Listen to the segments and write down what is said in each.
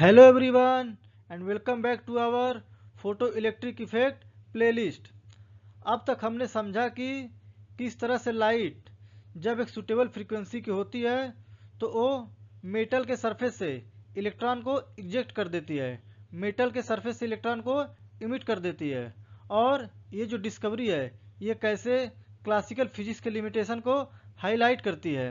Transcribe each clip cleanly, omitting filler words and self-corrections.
Hello everyone and welcome back to our photo electric effect playlist. अब तक हमने समझा कि किस तरह से लाइट जब एक सुटेबल फ्रीक्वेंसी की होती है तो वो मेटल के सरफेस से इलेक्ट्रॉन को इजेक्ट कर देती है, मेटल के सरफेस से इलेक्ट्रॉन को इमिट कर देती है। और ये जो डिस्कवरी है ये कैसे क्लासिकल फिजिक्स के लिमिटेशन को हाईलाइट करती है।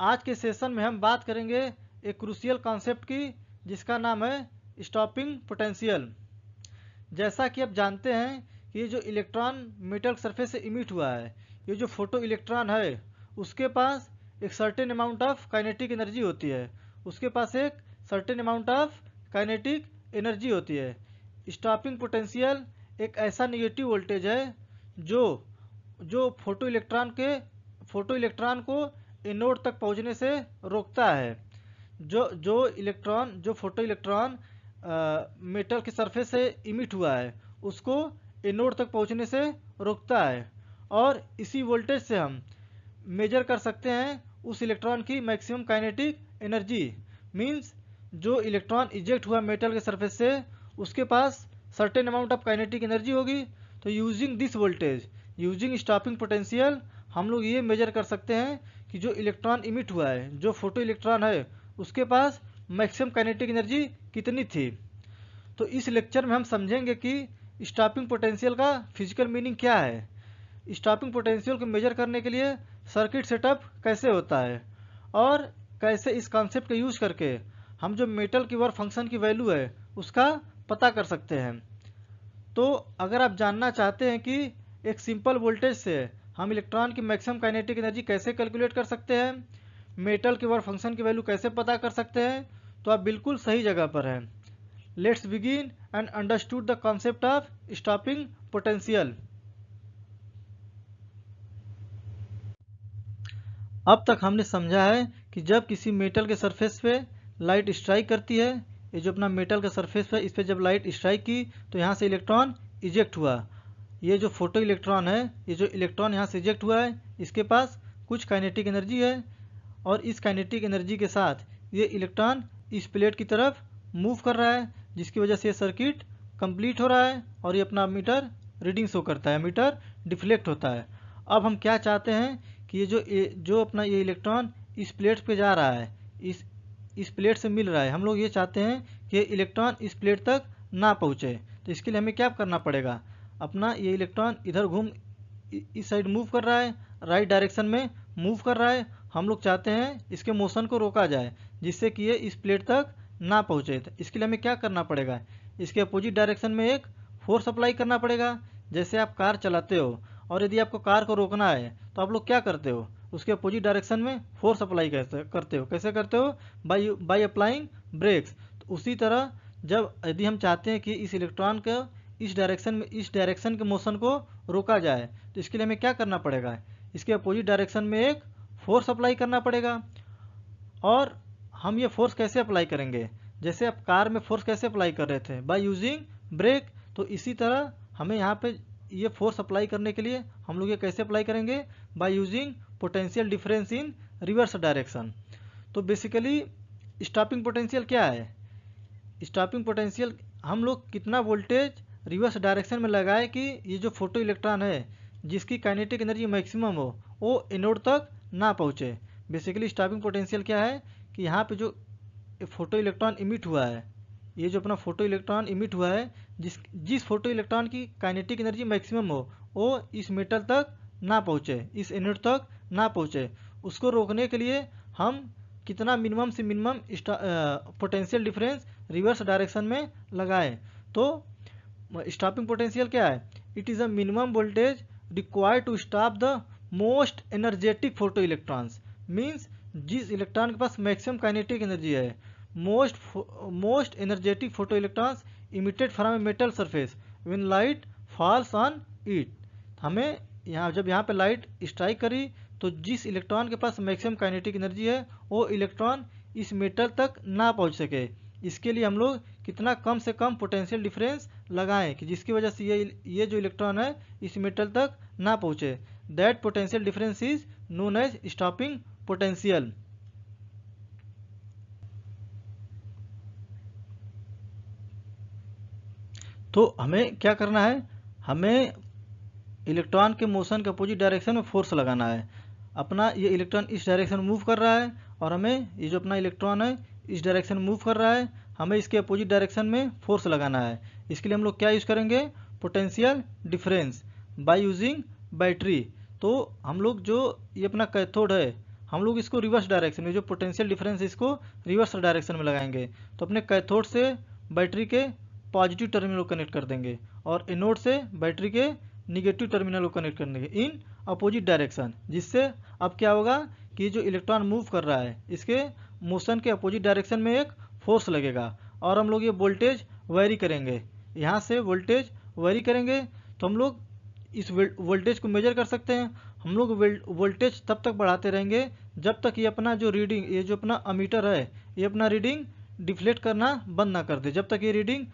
आज के सेशन में हम बात करेंगे एक क्रूशियल कॉन्सेप्ट की जिसका नाम है स्टॉपिंग पोटेंशियल। जैसा कि आप जानते हैं कि ये जो इलेक्ट्रॉन मेटल सरफेस से इमिट हुआ है, ये जो फोटो इलेक्ट्रॉन है उसके पास एक certain amount of kinetic energy होती है, उसके पास एक certain amount of kinetic energy होती है। स्टॉपिंग पोटेंशियल एक ऐसा नेगेटिव वोल्टेज है जो जो फोटो इलेक्ट्रॉन को एनोड तक पहुंचने से रोकता है। जो फोटो इलेक्ट्रॉन मेटल के सरफेस से इमिट हुआ है उसको एनोड तक पहुंचने से रोकता है। और इसी वोल्टेज से हम मेजर कर सकते हैं उस इलेक्ट्रॉन की मैक्सिमम काइनेटिक एनर्जी। मींस जो इलेक्ट्रॉन इजेक्ट हुआ मेटल के सरफेस से उसके पास certain amount of kinetic energy होगी। तो using this voltage, using stopping potential, हम लोग ये मेजर कर सकते हैं कि जो इलेक्ट्रॉन इमिट हुआ है, जो फोटो इलेक्ट्रॉन है, उसके पास मैक्सिमम काइनेटिक एनर्जी कितनी थी। तो इस लेक्चर में हम समझेंगे कि स्टॉपिंग पोटेंशियल का फिजिकल मीनिंग क्या है, स्टॉपिंग पोटेंशियल को मेजर करने के लिए सर्किट सेटअप कैसे होता है, और कैसे इस कॉन्सेप्ट का यूज करके हम जो मेटल की वर्क फंक्शन की वैल्यू है उसका पता कर सकते हैं। तो अगर आप जानना चाहते हैं कि एक सिंपल वोल्टेज से हम इलेक्ट्रॉन की मैक्सिमम काइनेटिक एनर्जी कैसे कैलकुलेट कर सकते हैं, मेटल के वर्क फंक्शन की वैल्यू कैसे पता कर सकते हैं, तो आप बिल्कुल सही जगह पर हैं। Let's begin and understood the concept of stopping potential. अब तक हमने समझा है कि जब किसी मेटल के सरफेस पे लाइट स्ट्राइक करती है, ये जो अपना मेटल का सरफेस है इस पर जब लाइट स्ट्राइक की तो यहाँ से इलेक्ट्रॉन इजेक्ट हुआ। ये जो फोटो इलेक्ट्रॉन है, ये जो इलेक्ट्रॉन यहाँ से इजेक्ट हुआ है, इसके पास कुछ काइनेटिक एनर्जी है और इस काइनेटिक एनर्जी के साथ ये इलेक्ट्रॉन इस प्लेट की तरफ मूव कर रहा है, जिसकी वजह से ये सर्किट कंप्लीट हो रहा है और ये अपना मीटर रीडिंग शो करता है, मीटर डिफ्लेक्ट होता है। अब हम क्या चाहते हैं कि ये जो अपना ये इलेक्ट्रॉन इस प्लेट पे जा रहा है, इस प्लेट से मिल रहा है, हम लोग ये चाहते हैं कि इलेक्ट्रॉन इस प्लेट तक ना पहुँचे। तो इसके लिए हमें क्या करना पड़ेगा, अपना ये इलेक्ट्रॉन इधर घूम इस साइड मूव कर रहा है, राइट डायरेक्शन में मूव कर रहा है। हम लोग चाहते हैं इसके मोशन को रोका जाए जिससे कि ये इस प्लेट तक ना पहुँचे। तो इसके लिए हमें क्या करना पड़ेगा, इसके अपोजिट डायरेक्शन में एक फोर्स अप्लाई करना पड़ेगा। जैसे आप कार चलाते हो और यदि आपको कार को रोकना है तो आप लोग क्या करते हो, उसके अपोजिट डायरेक्शन में फोर्स अप्लाई करते हो। कैसे करते हो, बाय अप्लाइंग ब्रेक्स। तो उसी तरह जब यदि हम चाहते हैं कि इस इलेक्ट्रॉन को इस डायरेक्शन के मोशन को रोका जाए तो इसके लिए हमें क्या करना पड़ेगा, इसके अपोजिट डायरेक्शन में एक फोर्स अप्लाई करना पड़ेगा। और हम ये फोर्स कैसे अप्लाई करेंगे, जैसे आप कार में फोर्स कैसे अप्लाई कर रहे थे, बाय यूजिंग ब्रेक। तो इसी तरह हमें यहाँ पे ये फोर्स अप्लाई करने के लिए हम लोग ये कैसे अप्लाई करेंगे, by using potential difference in reverse direction. तो बेसिकली स्टॉपिंग पोटेंशियल क्या है, स्टॉपिंग पोटेंशियल हम लोग कितना वोल्टेज रिवर्स डायरेक्शन में लगाए कि ये जो फोटो इलेक्ट्रॉन है जिसकी काइनेटिक एनर्जी मैक्सिमम हो वो एनोड तक ना पहुँचे। बेसिकली स्टॉपिंग पोटेंशियल क्या है कि यहाँ पे जो फोटो इलेक्ट्रॉन इमिट हुआ है, ये जो अपना फोटो इलेक्ट्रॉन इमिट हुआ है, जिस फोटो इलेक्ट्रॉन की काइनेटिक एनर्जी मैक्सिमम हो वो इस मेटल तक ना पहुँचे, इस एनोड तक ना पहुँचे, उसको रोकने के लिए हम कितना मिनिमम से minimum potential difference reverse direction में लगाएं। तो स्टॉपिंग पोटेंशियल क्या है, it is a minimum voltage required to stop the most energetic photo electrons. Means जिस इलेक्ट्रॉन के पास मैक्सिमम काइनेटिक एनर्जी है, most energetic photo electrons emitted from a metal surface when light falls on it. हमें जब यहाँ पे light strike करी तो जिस इलेक्ट्रॉन के पास मैक्सिमम काइनेटिक एनर्जी है वो इलेक्ट्रॉन इस मेटल तक ना पहुँच सके। इसके लिए हम लोग कितना कम से कम पोटेंशियल डिफरेंस लगाएं कि जिसकी वजह से ये जो इलेक्ट्रॉन है इस मेटल तक ना पहुँचे। That potential difference is known as stopping potential. तो हमें क्या करना है, हमें इलेक्ट्रॉन के मोशन के अपोजिट डायरेक्शन में फोर्स लगाना है। अपना ये इलेक्ट्रॉन इस डायरेक्शन में मूव कर रहा है और हमें ये जो अपना इलेक्ट्रॉन है इस डायरेक्शन में मूव कर रहा है, हमें इसके अपोजिट डायरेक्शन में फोर्स लगाना है। इसके लिए हम लोग क्या यूज़ करेंगे, potential difference by using battery. तो हम लोग जो ये अपना कैथोड है हम लोग इसको रिवर्स डायरेक्शन में, जो पोटेंशियल डिफरेंस है इसको रिवर्स डायरेक्शन में लगाएंगे। तो अपने कैथोड से बैटरी के पॉजिटिव टर्मिनल को कनेक्ट कर देंगे और एनोड से बैटरी के निगेटिव टर्मिनल को कनेक्ट कर देंगे इन अपोजिट डायरेक्शन। जिससे अब क्या होगा कि जो इलेक्ट्रॉन मूव कर रहा है इसके मोशन के अपोजिट डायरेक्शन में एक फोर्स लगेगा और हम लोग ये वोल्टेज वेरी करेंगे। यहाँ से वोल्टेज वेरी करेंगे तो हम लोग इस वोल्टेज को मेजर कर सकते हैं। हम लोग वोल्टेज तब तक बढ़ाते रहेंगे जब तक ये अपना जो रीडिंग, ये जो अपना अमीटर है ये अपना रीडिंग डिफ्लेक्ट करना बंद ना कर दे, जब तक ये रीडिंग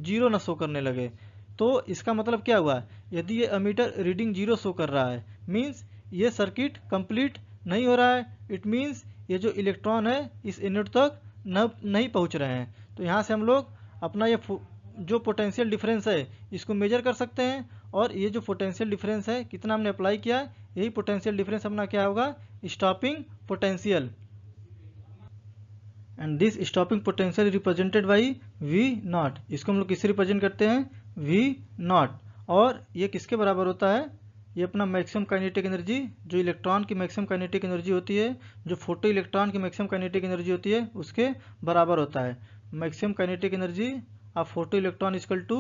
जीरो ना शो करने लगे। तो इसका मतलब क्या हुआ, यदि ये अमीटर रीडिंग जीरो शो कर रहा है मीन्स ये सर्किट कंप्लीट नहीं हो रहा है। इट मीन्स ये जो इलेक्ट्रॉन है इस एनोड तक नहीं पहुंच रहे हैं। तो यहाँ से हम लोग अपना ये जो पोटेंशियल डिफरेंस है इसको मेजर कर सकते हैं और ये जो पोटेंशियल डिफरेंस है कितना हमने अप्लाई किया, यही पोटेंशियल डिफरेंस अपना क्या होगा, stopping potential. And this stopping potential represented by V naught. इसको हम लोग किससे रिप्रेजेंट करते हैं, वी नॉट। और ये किसके बराबर होता है, ये अपना मैक्सिमम काइनेटिक एनर्जी, जो इलेक्ट्रॉन की मैक्सिमम काइनेटिक एनर्जी होती है, जो फोटो इलेक्ट्रॉन की मैक्सिमम काइनेटिक एनर्जी होती है उसके बराबर होता है। Maximum kinetic energy of photo electron equal to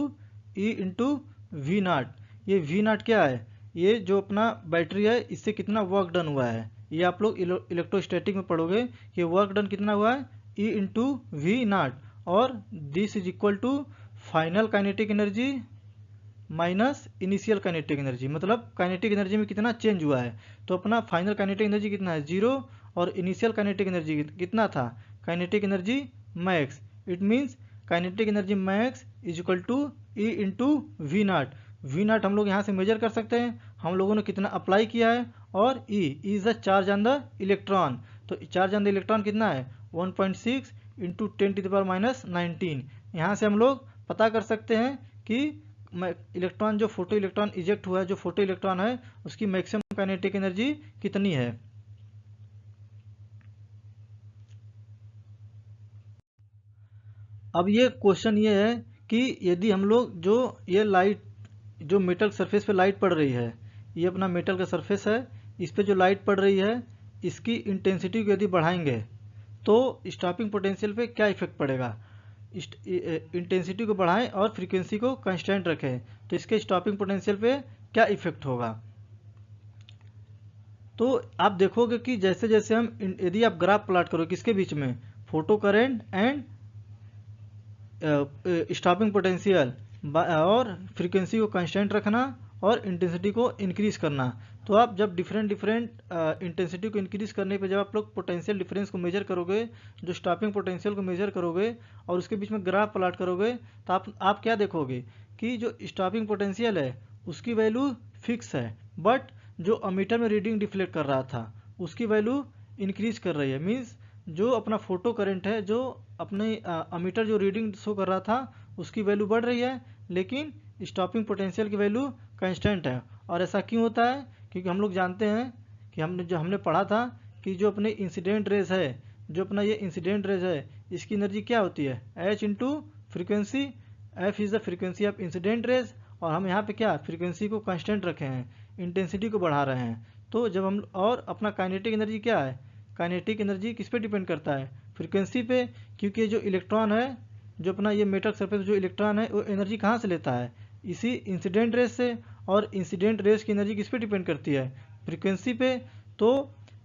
e into V naught. ये वी नॉट क्या है, ये जो अपना बैटरी है इससे कितना वर्क डन हुआ है, ये आप लोग इलेक्ट्रोस्टैटिक में पढ़ोगे कि वर्क डन कितना हुआ है, ई इंटू वी नॉट। और this is equal to final kinetic energy minus initial kinetic energy. मतलब काइनेटिक एनर्जी में कितना चेंज हुआ है। तो अपना फाइनल काइनेटिक एनर्जी कितना है, जीरो, और इनिशियल काइनेटिक एनर्जी कितना था, kinetic energy max. It means kinetic energy max is equal to e into V naught. V naught हम लोग यहाँ से मेजर कर सकते हैं, हम लोगों ने कितना अप्लाई किया है, और E is the charge on the electron. तो चार्ज ऑन द इलेक्ट्रॉन कितना है, 1.6 इंटू 10⁻⁹। यहाँ से हम लोग पता कर सकते हैं कि इलेक्ट्रॉन, जो फोटो इलेक्ट्रॉन इजेक्ट हुआ है, जो फोटो इलेक्ट्रॉन है उसकी मैक्सिमम काइनेटिक एनर्जी कितनी है। अब ये क्वेश्चन ये है कि यदि हम लोग जो ये लाइट, जो मेटल सरफेस पे लाइट पड़ रही है, ये अपना मेटल का सरफेस है, इस पे जो लाइट पड़ रही है इसकी इंटेंसिटी को यदि बढ़ाएंगे तो स्टॉपिंग पोटेंशियल पे क्या इफेक्ट पड़ेगा। इंटेंसिटी को बढ़ाएं और फ्रीक्वेंसी को कांस्टेंट रखें तो इसके स्टॉपिंग पोटेंशियल पे क्या इफेक्ट होगा। तो आप देखोगे कि जैसे जैसे हम, यदि आप ग्राफ प्लॉट करो किसके बीच में, photo current and stopping potential, और फ्रीक्वेंसी को कांस्टेंट रखना और इंटेंसिटी को इंक्रीज करना। तो आप जब डिफरेंट इंटेंसिटी को इंक्रीज करने पे जब आप लोग पोटेंशियल डिफरेंस को मेजर करोगे, जो स्टॉपिंग पोटेंशियल को मेजर करोगे और उसके बीच में ग्राफ प्लॉट करोगे, तो आप क्या देखोगे कि जो स्टॉपिंग पोटेंशियल है उसकी वैल्यू फिक्स है, बट जो अमीटर में रीडिंग डिफ्लेक्ट कर रहा था उसकी वैल्यू इंक्रीज कर रही है। मीन्स जो अपना फोटो करंट है, जो अपने अमीटर जो रीडिंग शो कर रहा था उसकी वैल्यू बढ़ रही है, लेकिन स्टॉपिंग पोटेंशियल की वैल्यू कांस्टेंट है। और ऐसा क्यों होता है, क्योंकि हम लोग जानते हैं कि हमने पढ़ा था कि जो अपने इंसिडेंट रेज है, जो अपना ये इंसिडेंट रेज है इसकी एनर्जी क्या होती है, H into frequency. F is the frequency of incident raise, और हम यहाँ पे क्या फ्रिक्वेंसी को कांस्टेंट रखे हैं, इंटेंसिटी को बढ़ा रहे हैं। तो जब हम, और अपना काइनेटिक एनर्जी क्या है, काइनेटिक एनर्जी किस पे डिपेंड करता है, फ्रिक्वेंसी पे। क्योंकि जो इलेक्ट्रॉन है, जो अपना ये मेटल सरफेस जो इलेक्ट्रॉन है वो एनर्जी कहाँ से लेता है, इसी इंसिडेंट रेज से। और इंसिडेंट रेज की एनर्जी किस पे डिपेंड करती है, फ्रिक्वेंसी पे। तो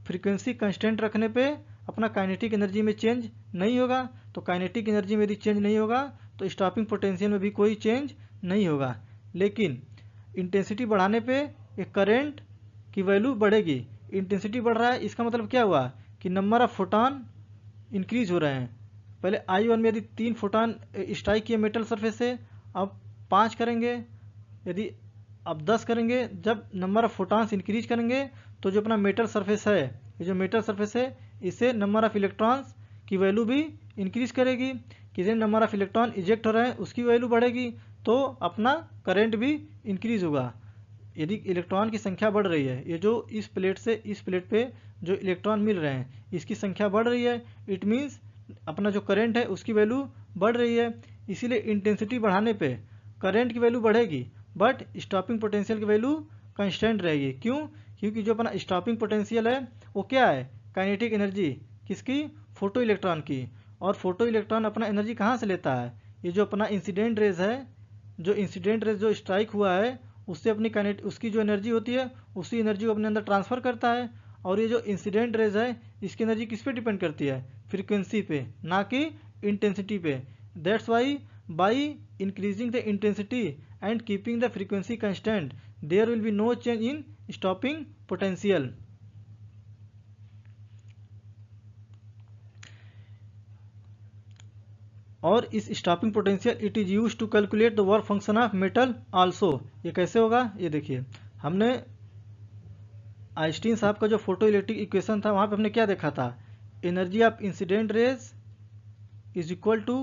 फ्रिक्वेंसी कांस्टेंट रखने पे अपना काइनेटिक एनर्जी में चेंज नहीं होगा। तो काइनेटिक एनर्जी में यदि चेंज नहीं होगा तो स्टॉपिंग पोटेंशियल में भी कोई चेंज नहीं होगा। लेकिन इंटेंसिटी बढ़ाने पे एक करंट की वैल्यू बढ़ेगी। इंटेंसिटी बढ़ रहा है, इसका मतलब क्या हुआ कि नंबर ऑफ फोटॉन इंक्रीज हो रहे हैं। पहले I1 में यदि 3 फोटॉन स्ट्राइक किए मेटल सरफेस से, अब 5 करेंगे, यदि अब 10 करेंगे। जब नंबर ऑफ फोटॉन्स इंक्रीज करेंगे तो जो अपना मेटल सरफेस है, ये जो मेटल सरफेस है इससे नंबर ऑफ इलेक्ट्रॉन्स की वैल्यू भी इंक्रीज करेगी। कितने नंबर ऑफ इलेक्ट्रॉन इजेक्ट हो रहे हैं उसकी वैल्यू बढ़ेगी। तो अपना करंट भी इंक्रीज होगा। यदि इलेक्ट्रॉन की संख्या बढ़ रही है, ये जो इस प्लेट से इस प्लेट पे जो इलेक्ट्रॉन मिल रहे हैं इसकी संख्या बढ़ रही है, इट मीन्स अपना जो करंट है उसकी वैल्यू बढ़ रही है। इसीलिए इंटेंसिटी बढ़ाने पे करंट की वैल्यू बढ़ेगी बट स्टॉपिंग पोटेंशियल की वैल्यू कांस्टेंट रहेगी। क्यों? क्योंकि जो अपना स्टॉपिंग पोटेंशियल है वो क्या है? काइनेटिक एनर्जी किसकी? फोटो इलेक्ट्रॉन की। और फोटो इलेक्ट्रॉन अपना एनर्जी कहाँ से लेता है? ये जो अपना इंसिडेंट रेज है, जो इंसिडेंट रेज जो स्ट्राइक हुआ है उससे अपनी उसकी जो एनर्जी होती है उसी एनर्जी को अपने अंदर ट्रांसफर करता है। और ये जो इंसिडेंट रेज है इसकी एनर्जी किस पे डिपेंड करती है? फ्रीक्वेंसी पे, ना कि इंटेंसिटी पे। That's why by increasing the intensity and keeping the frequency constant there will be no change in stopping potential. और इस stopping potential it is use to calculate the work function of metal also. ये कैसे होगा? ये देखिए, हमने Einstein साहब का जो फोटो इलेक्ट्रिक इक्वेशन था वहां पे हमने क्या देखा था? Energy of incident rays is equal to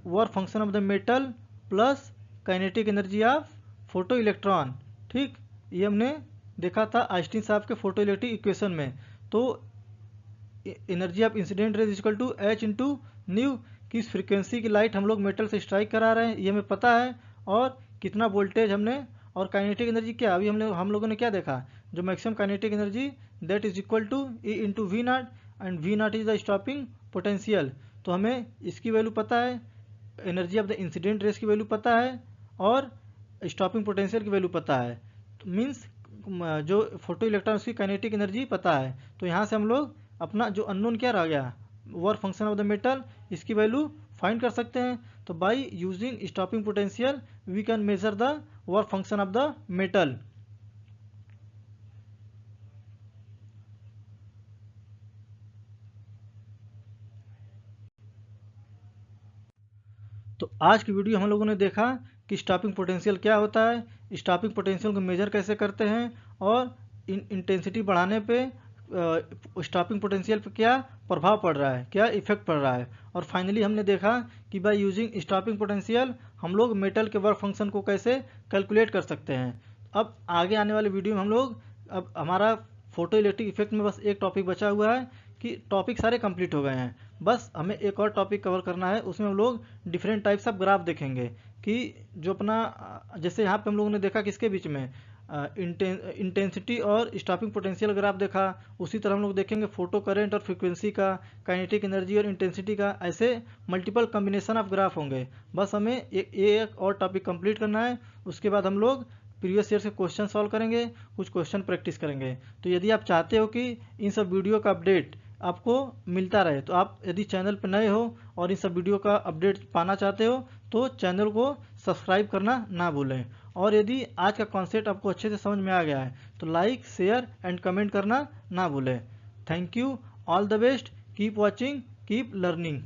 work function of the metal plus kinetic energy of photo electron. ठीक, ये हमने देखा था आइंस्टीन साहब के फोटो इलेक्ट्रिक इक्वेशन में। तो energy of incident rays equal to h into nu, किस फ्रीक्वेंसी की लाइट हम लोग मेटल से स्ट्राइक करा रहे हैं ये हमें पता है, और कितना वोल्टेज हमने, और काइनेटिक एनर्जी क्या अभी हम लोगों ने क्या देखा? जो maximum kinetic energy that is equal to e into V naught, and V naught is the stopping potential. तो हमें इसकी वैल्यू पता है, energy of the incident rays की वैल्यू पता है, और स्टॉपिंग पोटेंशियल की वैल्यू पता है। तो मीन्स जो फोटो इलेक्ट्रॉन उसकी काइनेटिक एनर्जी पता है। तो यहाँ से हम लोग अपना जो अननोन क्या रह गया? Work function of the metal, इसकी वैल्यू फाइंड कर सकते हैं। तो by using stopping potential we can measure the work function of the metal. तो आज की वीडियो हम लोगों ने देखा कि स्टॉपिंग पोटेंशियल क्या होता है, स्टॉपिंग पोटेंशियल को मेजर कैसे करते हैं, और इंटेंसिटी बढ़ाने पे स्टॉपिंग पोटेंशियल पे क्या प्रभाव पड़ रहा है, क्या इफेक्ट पड़ रहा है। और फाइनली हमने देखा कि बाय यूजिंग स्टॉपिंग पोटेंशियल हम लोग मेटल के वर्क फंक्शन को कैसे कैलकुलेट कर सकते हैं। अब आगे आने वाले वीडियो में हम लोग, अब हमारा फोटो इलेक्ट्रिक इफेक्ट में बस एक टॉपिक बचा हुआ है कि टॉपिक सारे कंप्लीट हो गए हैं, बस हमें एक और टॉपिक कवर करना है। उसमें हम लोग डिफरेंट टाइप्स ऑफ ग्राफ देखेंगे कि जो अपना, जैसे यहाँ पे हम लोगों ने देखा किसके बीच में इंटेंसिटी और स्टॉपिंग पोटेंशियल ग्राफ देखा, उसी तरह हम लोग देखेंगे फोटो करंट और फ्रीक्वेंसी का, काइनेटिक एनर्जी और इंटेंसिटी का। ऐसे मल्टीपल कॉम्बिनेशन ऑफ ग्राफ होंगे। बस हमें एक और टॉपिक कंप्लीट करना है, उसके बाद हम लोग प्रीवियस ईयर से क्वेश्चन सॉल्व करेंगे, कुछ क्वेश्चन प्रैक्टिस करेंगे। तो यदि आप चाहते हो कि इन सब वीडियो का अपडेट आपको मिलता रहे, तो आप यदि चैनल पर नए हो और इन सब वीडियो का अपडेट पाना चाहते हो तो चैनल को सब्सक्राइब करना ना भूलें। और यदि आज का कॉन्सेप्ट आपको अच्छे से समझ में आ गया है तो लाइक, शेयर एंड कमेंट करना ना भूलें। Thank you, all the best, keep watching, keep learning.